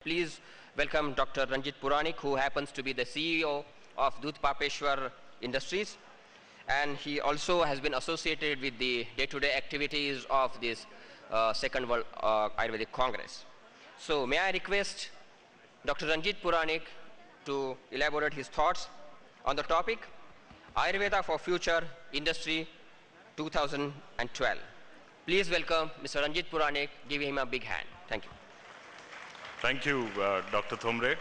Please welcome Dr. Ranjith Puranik, who happens to be the CEO of Papeshwar Industries, and he also has been associated with the day-to-day activities of this Second World Ayurvedic Congress. So may I request Dr. Ranjith Puranik to elaborate his thoughts on the topic Ayurveda for Future Industry 2012. Please welcome Mr. Ranjith Puranik. Give him a big hand. Thank you. Thank you, Dr. Thomre.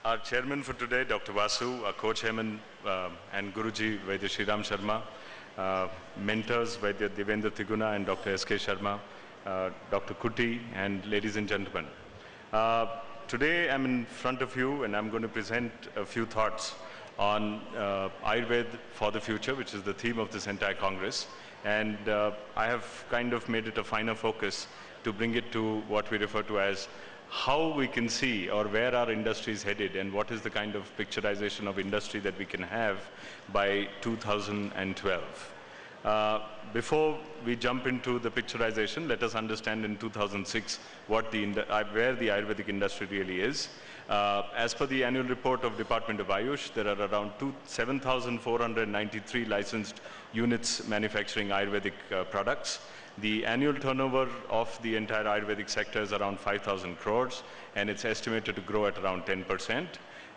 Our chairman for today, Dr. Vasu, our co-chairman and Guruji, Vaidya Shriram Sharma, mentors, Vaidya Devendra Tiguna and Dr. S.K. Sharma, Dr. Kuti, and ladies and gentlemen. Today I'm in front of you and I'm going to present a few thoughts on Ayurveda for the future, which is the theme of this entire Congress. And I have kind of made it a finer focus to bring it to what we refer to as how we can see or where our industry is headed and what is the kind of picturization of industry that we can have by 2012. Before we jump into the picturization, let us understand in 2006 what where the Ayurvedic industry really is. As per the annual report of Department of Ayush, there are around 7,493 licensed units manufacturing Ayurvedic products. The annual turnover of the entire Ayurvedic sector is around 5,000 crores, and it's estimated to grow at around 10%.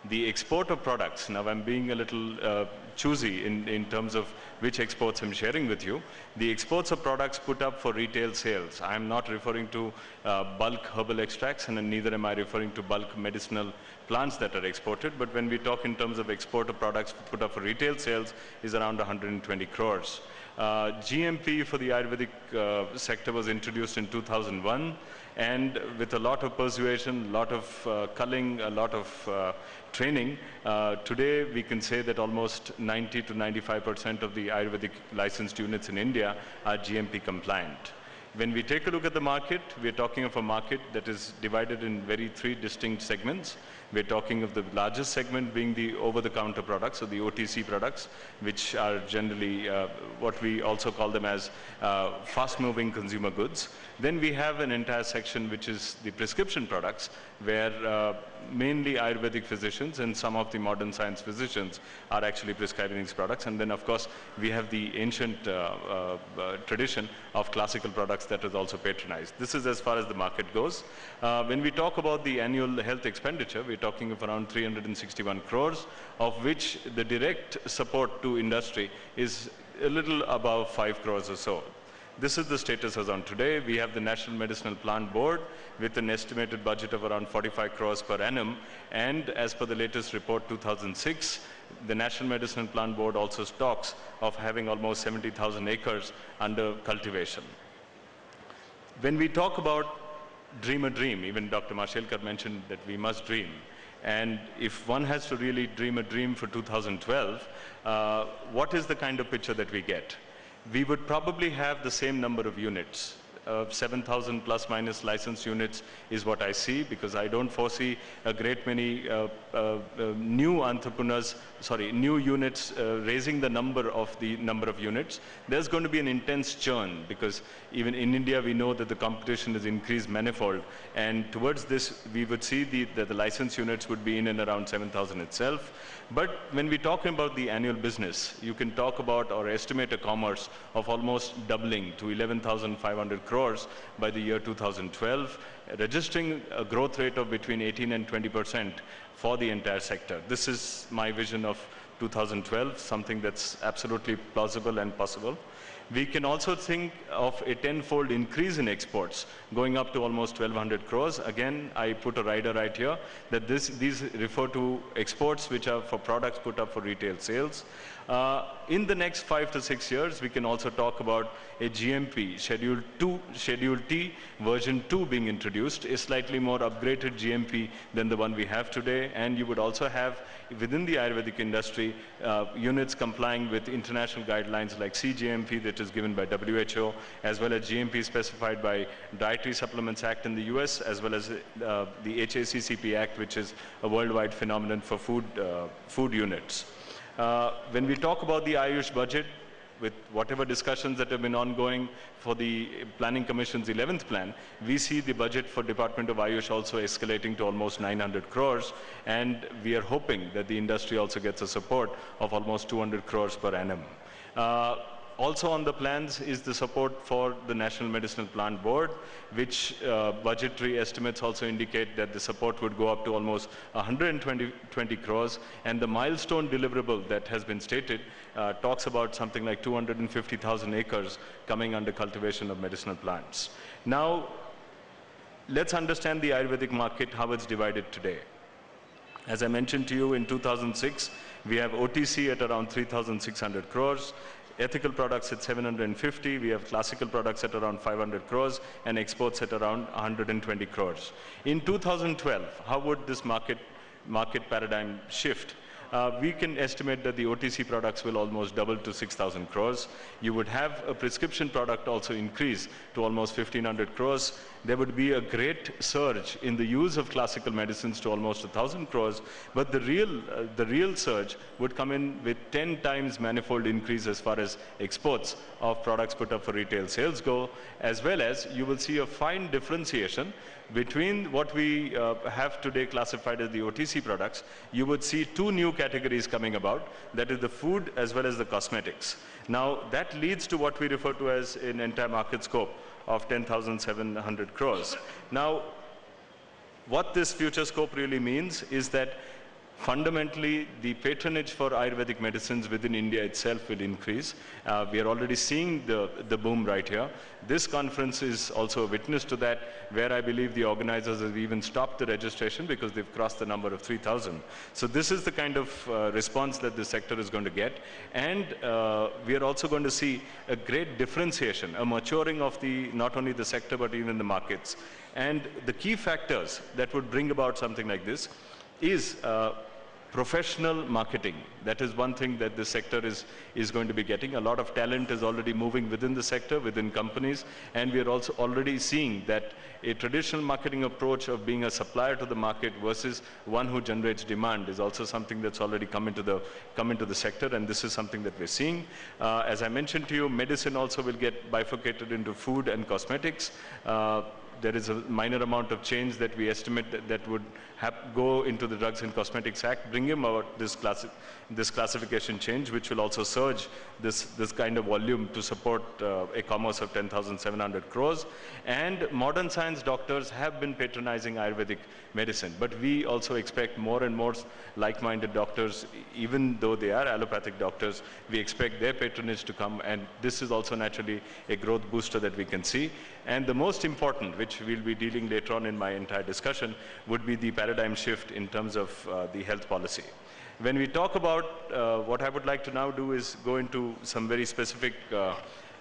The export of products, now I'm being a little choosy in terms of which exports I'm sharing with you. The exports of products put up for retail sales. I'm not referring to bulk herbal extracts, and neither am I referring to bulk medicinal plants that are exported. But when we talk in terms of export of products put up for retail sales is around 120 crores. GMP for the Ayurvedic sector was introduced in 2001, and with a lot of persuasion, a lot of culling, a lot of training, today we can say that almost 90 to 95% of the Ayurvedic licensed units in India are GMP compliant. When we take a look at the market, we're talking of a market that is divided in three distinct segments. We're talking of the largest segment being the over-the-counter products, or the OTC products, which are generally what we also call them as fast-moving consumer goods. Then we have an entire section which is the prescription products, where mainly Ayurvedic physicians and some of the modern science physicians are actually prescribing these products. And then, of course, we have the ancient tradition of classical products that is also patronized. This is as far as the market goes. When we talk about the annual health expenditure, we're talking of around 361 crores, of which the direct support to industry is a little above 5 crores or so. This is the status as on today. We have the National Medicinal Plant Board with an estimated budget of around 45 crores per annum. And as per the latest report, 2006, the National Medicinal Plant Board also talks of having almost 70,000 acres under cultivation. When we talk about dream a dream, even Dr. Mashelkar mentioned that we must dream. And if one has to really dream a dream for 2012, what is the kind of picture that we get? We would probably have the same number of units. 7,000 plus minus licensed units is what I see, because I don't foresee a great many new entrepreneurs, new units raising the number of units. There's going to be an intense churn, because even in India we know that the competition is increased manifold, and towards this we would see that the licensed units would be in and around 7,000 itself. But when we talk about the annual business, you can talk about or estimate a commerce of almost doubling to 11,500 crores by the year 2012, registering a growth rate of between 18 and 20% for the entire sector. This is my vision of 2012, something that's absolutely plausible and possible. We can also think of a tenfold increase in exports, going up to almost 1,200 crores. Again, I put a rider right here that these refer to exports which are for products put up for retail sales. In the next 5 to 6 years, we can also talk about a GMP, Schedule T, version 2 being introduced, a slightly more upgraded GMP than the one we have today. And you would also have, within the Ayurvedic industry, units complying with international guidelines like CGMP that is given by WHO, as well as GMP specified by Dietary Supplements Act in the US, as well as the HACCP Act, which is a worldwide phenomenon for food units. When we talk about the Ayush budget, with whatever discussions that have been ongoing for the Planning Commission's 11th plan, we see the budget for Department of Ayush also escalating to almost 900 crores, and we are hoping that the industry also gets a support of almost 200 crores per annum. Also on the plans is the support for the National Medicinal Plant Board, which budgetary estimates also indicate that the support would go up to almost 120 crores, and the milestone deliverable that has been stated talks about something like 250,000 acres coming under cultivation of medicinal plants. Now, let's understand the Ayurvedic market, how it's divided today. As I mentioned to you, in 2006, we have OTC at around 3,600 crores, ethical products at 750, we have classical products at around 500 crores, and exports at around 120 crores. In 2012, how would this market paradigm shift? We can estimate that the OTC products will almost double to 6,000 crores. You would have a prescription product also increase to almost 1,500 crores. There would be a great surge in the use of classical medicines to almost 1,000 crores, but the real surge would come in with 10 times manifold increase as far as exports of products put up for retail sales go, as well as you will see a fine differentiation between what we have today classified as the OTC products. You would see two new categories coming about, that is the food as well as the cosmetics. Now, that leads to what we refer to as an entire market scope of 10,700 crores. Now, what this future scope really means is that fundamentally, the patronage for Ayurvedic medicines within India itself will increase. We are already seeing the boom right here. This conference is also a witness to that, where I believe the organizers have even stopped the registration because they've crossed the number of 3,000. So this is the kind of response that the sector is going to get. And we are also going to see a great differentiation, a maturing of not only the sector, but even the markets. And the key factors that would bring about something like this is professional marketing. That is one thing that the sector is going to be getting. A lot of talent is already moving within the sector, within companies, and we are also already seeing that a traditional marketing approach of being a supplier to the market versus one who generates demand is also something that's already come into the sector, and this is something that we're seeing. As I mentioned to you, medicine also will get bifurcated into food and cosmetics. There is a minor amount of change that we estimate that would go into the Drugs and Cosmetics Act, bringing about this classification change, which will also surge this kind of volume to support a commerce of 10,700 crores. And modern science doctors have been patronizing Ayurvedic medicine, but we also expect more and more like-minded doctors, even though they are allopathic doctors, we expect their patronage to come, and this is also naturally a growth booster that we can see. And the most important, which we'll be dealing later on in my entire discussion, would be the paradigm shift in terms of the health policy. When we talk about what I would like to now do is go into some very specific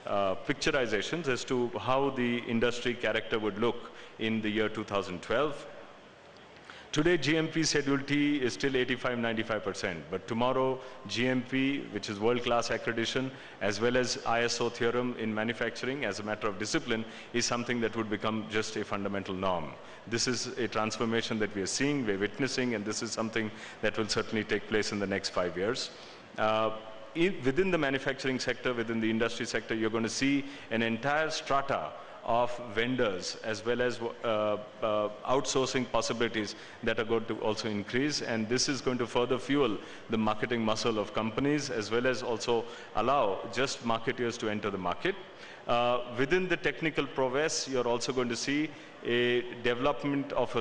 picturizations as to how the industry character would look in the year 2012. Today, GMP Schedule T is still 85–95%, but tomorrow, GMP, which is world-class accreditation, as well as ISO theorem in manufacturing as a matter of discipline, is something that would become just a fundamental norm. This is a transformation that we are seeing, we're witnessing, and this is something that will certainly take place in the next 5 years. Within the manufacturing sector, within the industry sector, you're going to see an entire strata of vendors as well as outsourcing possibilities that are going to also increase, and this is going to further fuel the marketing muscle of companies as well as also allow just marketeers to enter the market. Within the technical prowess, you're also going to see a development of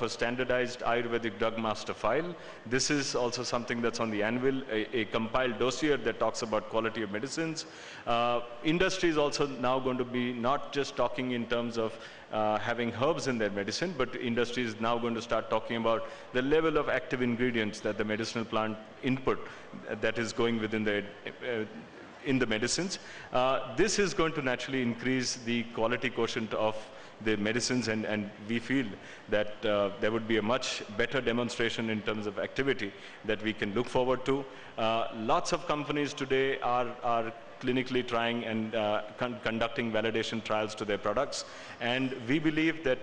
a standardized Ayurvedic drug master file. This is also something that's on the anvil, a compiled dossier that talks about quality of medicines. Industry is also now going to be not just talking in terms of having herbs in their medicine, but industry is now going to start talking about the level of active ingredients that the medicinal plant input that is going within in the medicines. This is going to naturally increase the quality quotient of the medicines, and we feel that there would be a much better demonstration in terms of activity that we can look forward to. Lots of companies today are clinically trying and conducting validation trials to their products, and we believe that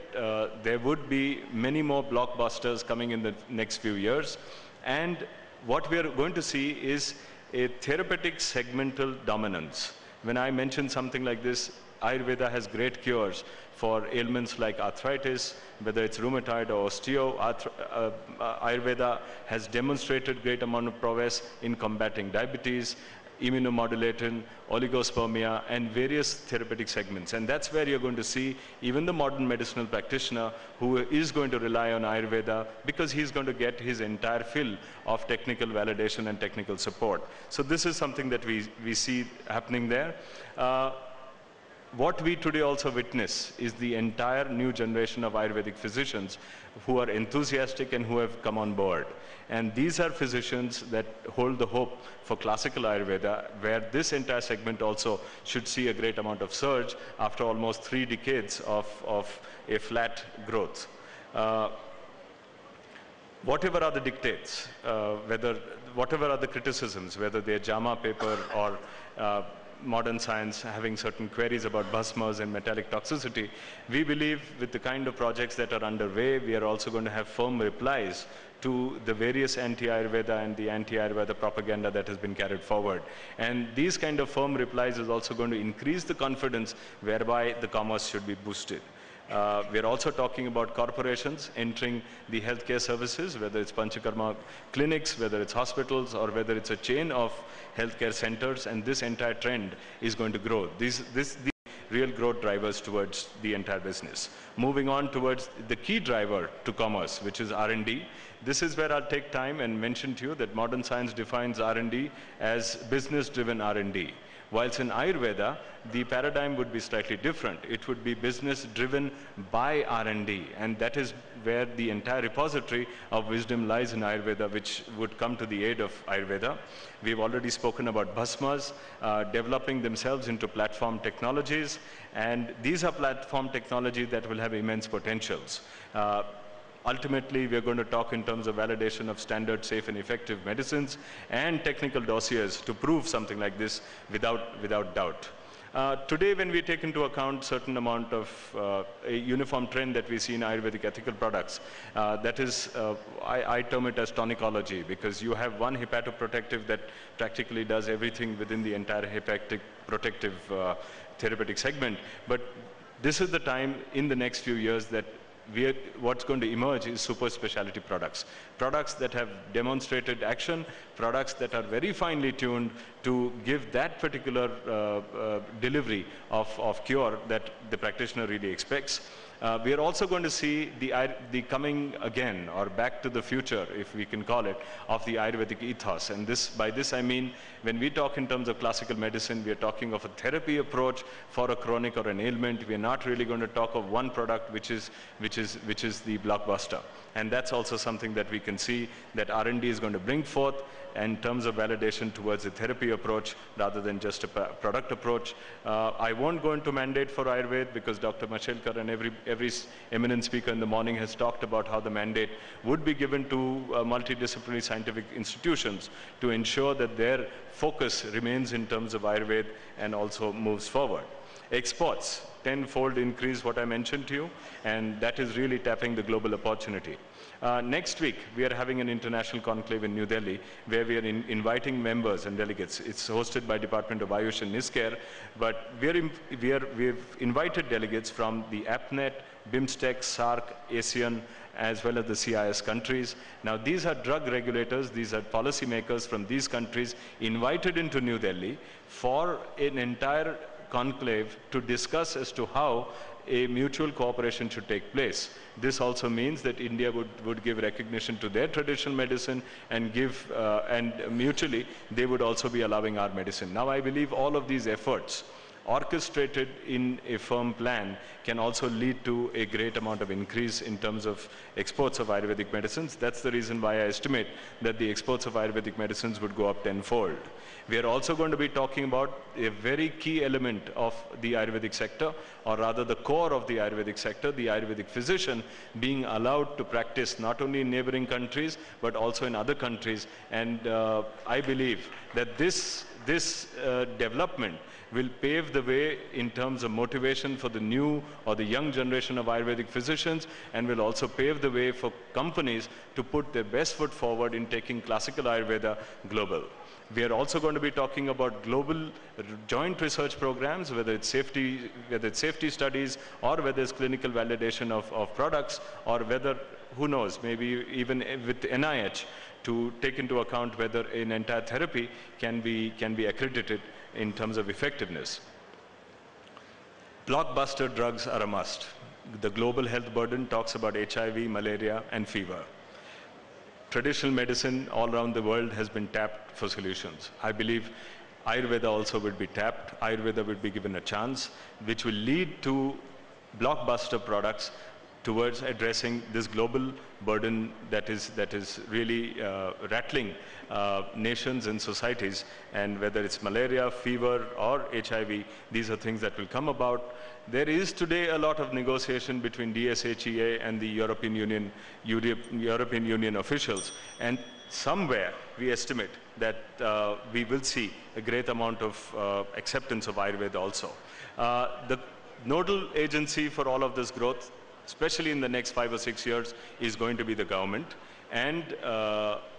there would be many more blockbusters coming in the next few years. And what we are going to see is a therapeutic segmental dominance. When I mention something like this, Ayurveda has great cures for ailments like arthritis, whether it's rheumatoid or osteo. Ayurveda has demonstrated great amount of prowess in combating diabetes, immunomodulating, oligospermia, and various therapeutic segments. And that's where you're going to see even the modern medicinal practitioner who is going to rely on Ayurveda because he's going to get his entire fill of technical validation and technical support. So this is something that we see happening there. What we today also witness is the entire new generation of Ayurvedic physicians who are enthusiastic and who have come on board. And these are physicians that hold the hope for classical Ayurveda, where this entire segment also should see a great amount of surge after almost 3 decades of a flat growth. Whatever are the dictates, whatever are the criticisms, whether they're JAMA paper or modern science having certain queries about bhasmas and metallic toxicity, we believe with the kind of projects that are underway, we are also going to have firm replies to the various anti-Ayurveda and the anti-Ayurveda propaganda that has been carried forward. And these kind of firm replies is also going to increase the confidence whereby the commerce should be boosted. We are also talking about corporations entering the healthcare services, whether it's Panchakarma clinics, whether it's hospitals, or whether it's a chain of healthcare centers, and this entire trend is going to grow. These real growth drivers towards the entire business. Moving on towards the key driver to commerce, which is R&D. This is where I'll take time and mention to you that modern science defines R&D as business-driven R&D. Whilst in Ayurveda, the paradigm would be slightly different. It would be business driven by R&D, and that is where the entire repository of wisdom lies in Ayurveda, which would come to the aid of Ayurveda. We've already spoken about bhasmas, developing themselves into platform technologies, and these are platform technologies that will have immense potentials. Ultimately, we are going to talk in terms of validation of standard, safe, and effective medicines and technical dossiers to prove something like this without doubt. Today, when we take into account certain amount of a uniform trend that we see in Ayurvedic ethical products, that is, I term it as tonicology, because you have one hepatoprotective that practically does everything within the entire hepatic protective therapeutic segment. But this is the time in the next few years that what's going to emerge is super specialty products. Products that have demonstrated action, products that are very finely tuned to give that particular delivery of cure that the practitioner really expects. We are also going to see the coming again, or back to the future, if we can call it, of the Ayurvedic ethos. And by this I mean, when we talk in terms of classical medicine, we are talking of a therapy approach for a chronic or an ailment. We are not really going to talk of one product which is the blockbuster. And that's also something that we can see that R&D is going to bring forth in terms of validation towards a therapy approach rather than just a product approach. I won't go into mandate for Ayurveda because Dr. Mashelkar and every eminent speaker in the morning has talked about how the mandate would be given to multidisciplinary scientific institutions to ensure that their focus remains in terms of Ayurveda and also moves forward. Exports, tenfold increase what I mentioned to you, and that is really tapping the global opportunity. Next week, we are having an international conclave in New Delhi where we are inviting members and delegates. It's hosted by Department of Ayush and NISCARE, but we've invited delegates from the APNET, BIMSTEC, SAARC, ASEAN, as well as the CIS countries. Now, these are drug regulators, these are policymakers from these countries invited into New Delhi for an entire conclave to discuss as to how a mutual cooperation should take place. This also means that India would give recognition to their traditional medicine and mutually they would also be allowing our medicine. Now, I believe all of these efforts orchestrated in a firm plan can also lead to a great amount of increase in terms of exports of Ayurvedic medicines. That's the reason why I estimate that the exports of Ayurvedic medicines would go up tenfold. We are also going to be talking about a very key element of the Ayurvedic sector, or rather the core of the Ayurvedic sector, the Ayurvedic physician being allowed to practice not only in neighboring countries, but also in other countries. And I believe that this development will pave the way in terms of motivation for the new or the young generation of Ayurvedic physicians, and will also pave the way for companies to put their best foot forward in taking classical Ayurveda global. We are also going to be talking about global joint research programs, whether it's safety studies, or whether it's clinical validation of products, or whether, who knows, maybe even with NIH, to take into account whether an entire therapy can be accredited in terms of effectiveness. Blockbuster drugs are a must. The global health burden talks about HIV, malaria, and fever. Traditional medicine all around the world has been tapped for solutions. I believe Ayurveda also will be tapped. Ayurveda will be given a chance, which will lead to blockbuster products towards addressing this global burden that is really rattling nations and societies. And whether it's malaria, fever, or HIV, these are things that will come about. There is today a lot of negotiation between DSHEA and the European Union officials, and somewhere we estimate that we will see a great amount of acceptance of Ayurveda also. The nodal agency for all of this growth, especially in the next 5 or 6 years, is going to be the government, and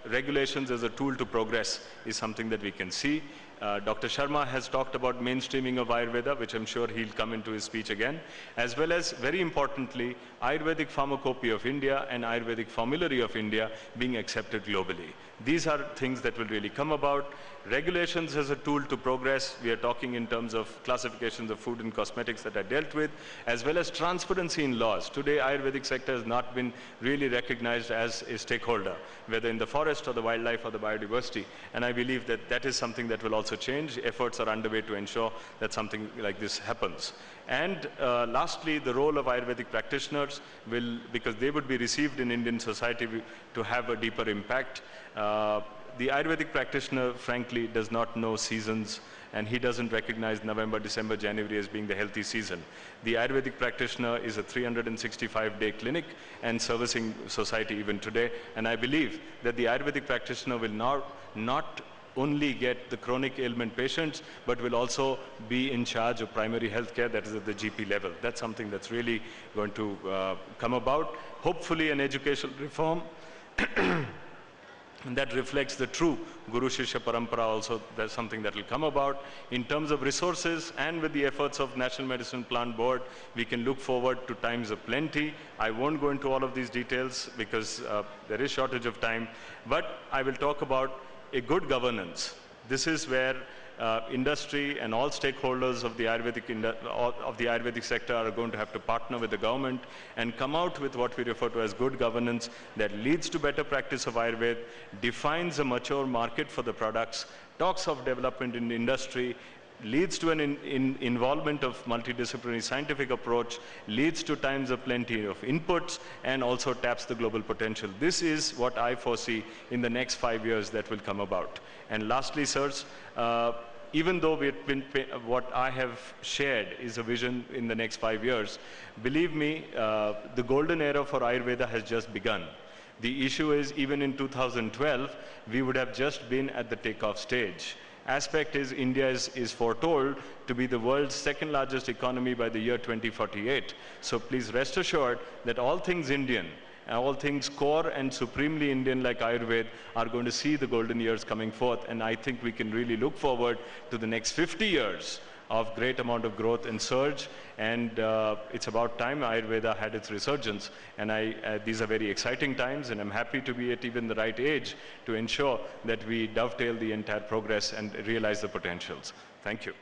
regulations as a tool to progress is something that we can see. Dr. Sharma has talked about mainstreaming of Ayurveda, which I'm sure he'll come into his speech again, as well as, very importantly, Ayurvedic Pharmacopoeia of India and Ayurvedic Formulary of India being accepted globally. These are things that will really come about. Regulations as a tool to progress, we are talking in terms of classifications of food and cosmetics that are dealt with, as well as transparency in laws. Today, Ayurvedic sector has not been really recognized as a stakeholder, whether in the forest or the wildlife or the biodiversity. And I believe that that is something that will also change. Efforts are underway to ensure that something like this happens. And lastly, the role of Ayurvedic practitioners will, because they would be received in Indian society to have a deeper impact. The Ayurvedic practitioner, frankly, does not know seasons, and he doesn't recognize November, December, January as being the healthy season. The Ayurvedic practitioner is a 365-day clinic and servicing society even today. And I believe that the Ayurvedic practitioner will now not only get the chronic ailment patients, but will also be in charge of primary health care, that is at the GP level. That's something that's really going to come about. Hopefully an educational reform that reflects the true Guru Shishya Parampara also, that's something that will come about. In terms of resources and with the efforts of National Medicine Plant Board, we can look forward to times of plenty. I won't go into all of these details because there is shortage of time, but I will talk about a good governance. This is where industry and all stakeholders of the Ayurvedic sector are going to have to partner with the government and come out with what we refer to as good governance that leads to better practice of Ayurveda, defines a mature market for the products, talks of development in the industry, leads to an involvement of multidisciplinary scientific approach, leads to times of plenty of inputs, and also taps the global potential. This is what I foresee in the next 5 years that will come about. And lastly, sirs, even though what I have shared is a vision in the next 5 years, believe me, the golden era for Ayurveda has just begun. The issue is, even in 2012, we would have just been at the takeoff stage. Aspect is, India is foretold to be the world's second largest economy by the year 2048. So please rest assured that all things Indian, all things core and supremely Indian like Ayurveda are going to see the golden years coming forth. And I think we can really look forward to the next 50 years of great amount of growth and surge. And it's about time Ayurveda had its resurgence. And these are very exciting times, and I'm happy to be at even the right age to ensure that we dovetail the entire progress and realize the potentials. Thank you.